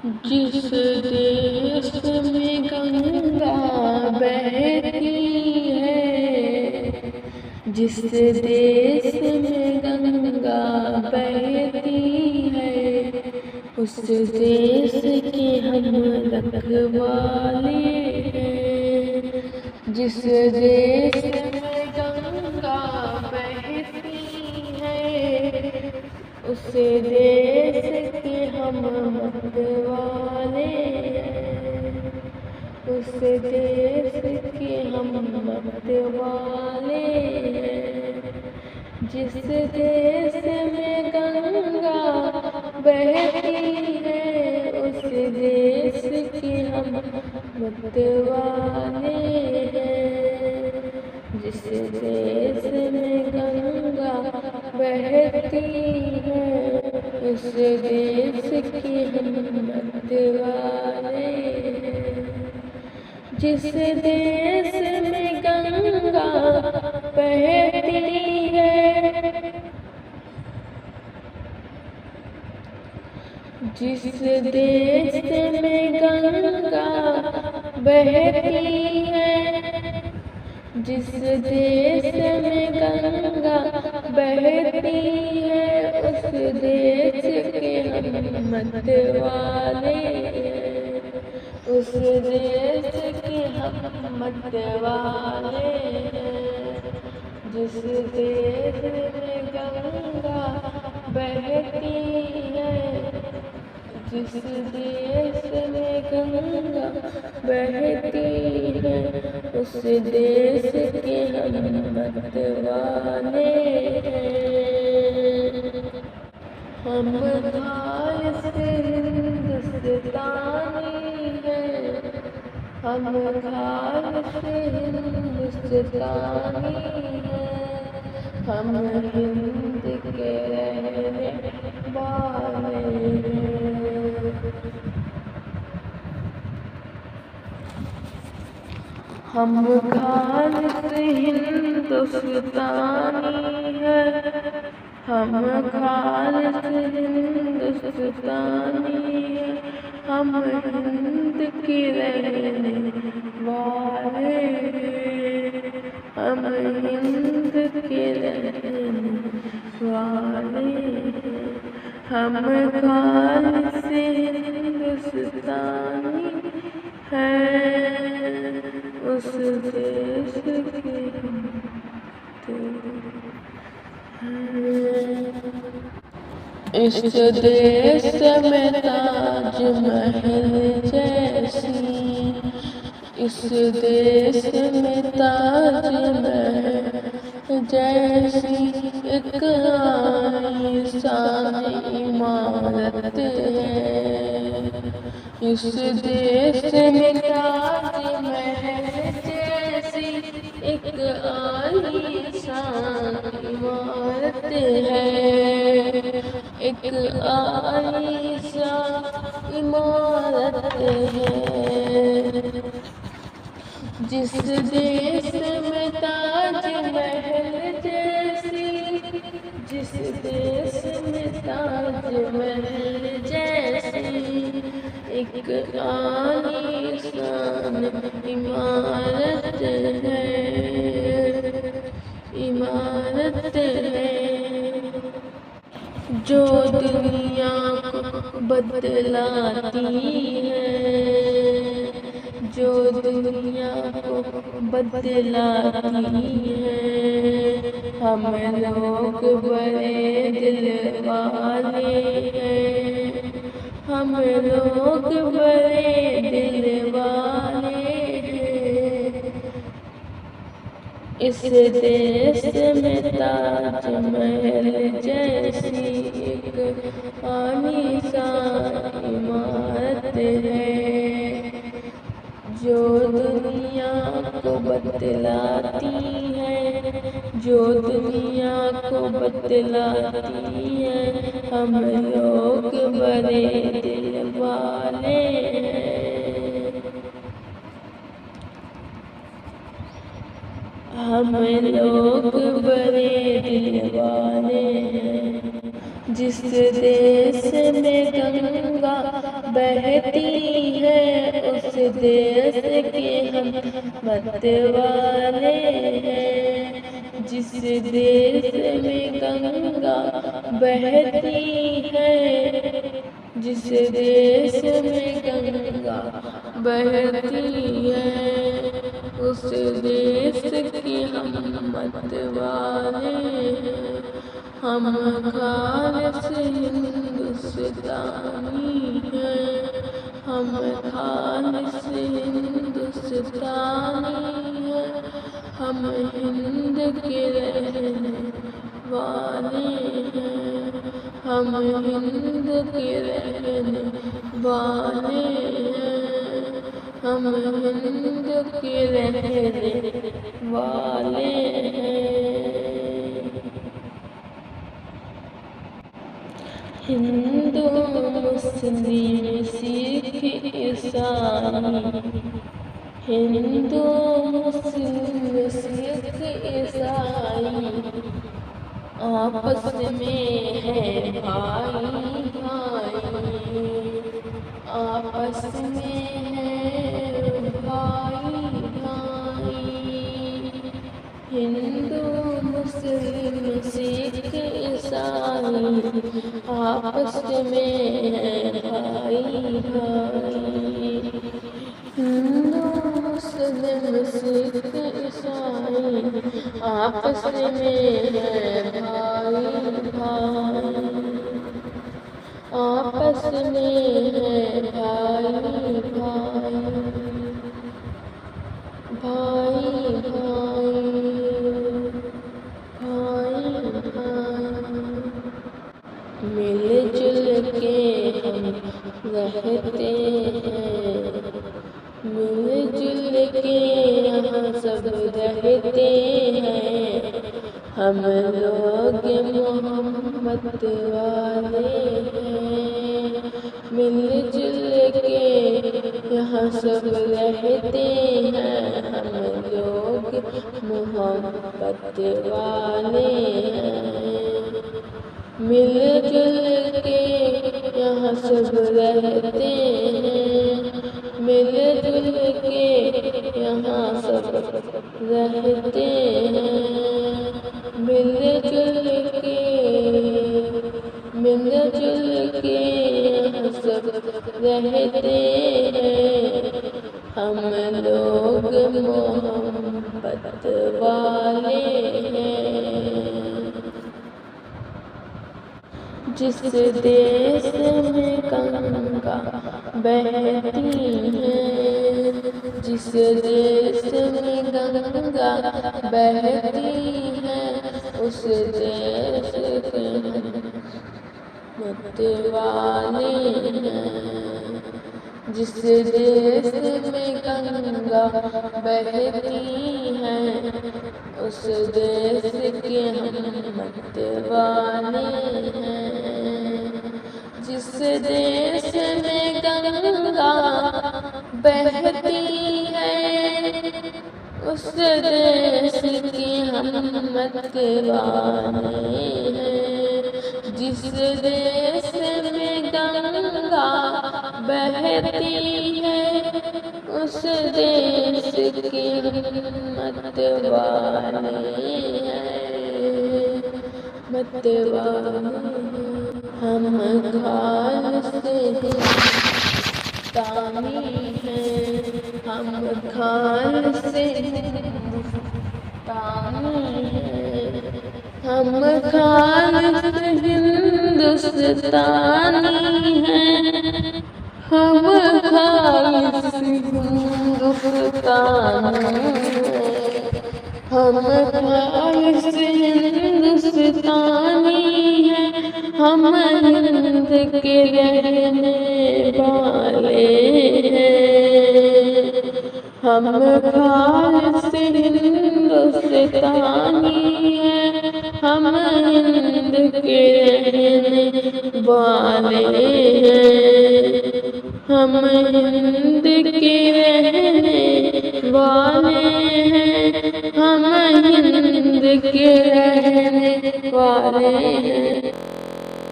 जिस देश में गंगा बहती है, जिस देश में गंगा बहती है, उस देश के हम रखवाले हैं। जिस देश में गंगा बहती है, उस देश के हम मतवाले हैं। उस देश के हम मतवाले हैं। जिस देश में गंगा बहती है, उस देश के हम मतवाले हैं। जिस देश में गंगा बहती है, उस देश के हम मतवाले हैं। जिस देश में गंगा बहती है, जिस देश में गंगा बहती है, जिस देश में गंगा बहती है, उस देश के हम मतवाले हैं। उस देश के हम मतवाले हैं। जिस देश में गंगा बहती है, जिस देश में गंगा बहती है, उस देश के हम मतवाले हैं। हम खालिस हिंदुस्तानी हैं, हम खालिस हिंदुस्तानी हैं। हम हिंद के रहने वाले हैं। हम खालिस हिंदुस्तानी हैं, हम खालिस हिंदुस्तानी हैं। हम हिंद के रहने वाले हैं। हम हिंद के रहने वाले हैं। हम खालिस हिंदुस्तानी हैं, उस देश के इस देश में ताजमहल जैसी, इस देश में ताजमहल जैसी एक आलीशान इमारत है। इस देश में ताजमहल जैसी एक आलीशान इमारत है। एक आलीशान इमारत है। जिस देश में ताजमहल जैसी, जिस देश में ताजमहल जैसी एक आलीशान इमारत है, इमारत है। जो दुनिया को बदलाती है, जो दुनिया को बदलाती है। हम लोग बड़े दिल वाले हैं, हम लोग बड़े दिल वाले हैं। इस देश में ताजमहल जैसी एक आलीशान इमारत है, जो दुनिया को बदलाती है, जो दुनिया को बदलाती है। हम लोग बड़े दिल वाले हैं, हम लोग बड़े दिल वाले हैं। जिस देश में गंगा बहती है उस देश के हम मतवाले हैं। जिस देश में गंगा बहती है, जिस देश में गंगा बहती है, उस देश के हम मतवाले हैं। हम खालिस हिंदुस्तानी हैं, हम खालिस हिंदुस्तानी हैं। हम हिंद के रहने वाले हैं, हम हिंद के रहने वाले हैं, हम हिंद के रहने वाले हैं। हिंदू मुस्लिम सिख ईसाई, हिंदू मुस्लिम सिख ईसाई आपस में है भाई भाई, आपस में है भाई भाई। हिंदू मुस्लिम सिख ईसाई आपस में है भाई भाई। हिंदू मुस्लिम सिख ईसाई आपस में है भाई भाई, आपस में है भाई भाई, भाई भाई, भाई भाई। मिलजुल के हम रहते हैं, मिलजुल के यहाँ सब रहते हैं। हम लोग मोहब्बत वाले हैं, मिलजुल के यहाँ सब रहते हैं। हम लोग मोहब्बत वाले हैं, मिलजुल के यहाँ सब रहते हैं, मिलजुल के यहाँ सब रहते हैं। मिलजुल के यहाँ सब रहते हैं। हम लोग मोहब्बत वाले हैं। जिस देश में गंगा बहती है, जिस देश में गंगा बहती है, उस देश के मतवाले हैं। जिस देश में गंगा बहती है, उस देश के हम मतवाले हैं। जिस देश में गंगा बहती है, उस देश के हम मतवाले हैं। जिस देश में गंगा बहती है, उस देश के मतवाले हैं, मतवाले। हम खालिस हिंदुस्तानी हैं, हम खालिस हिंदुस्तानी हैं, हम खालिस हिंदुस्तानी हैं, हम खालिस हिंदुस्तानी हैं, हम खालिस हिंदुस्तानी हैं। हम हिंद के रहने वाले हैं, हम खालिस हिंदुस्तानी हैं, हम हिंद के रहने वाले हैं, हम हिंद के रहने वाले हैं, हम हिंद के रहने वाले हैं।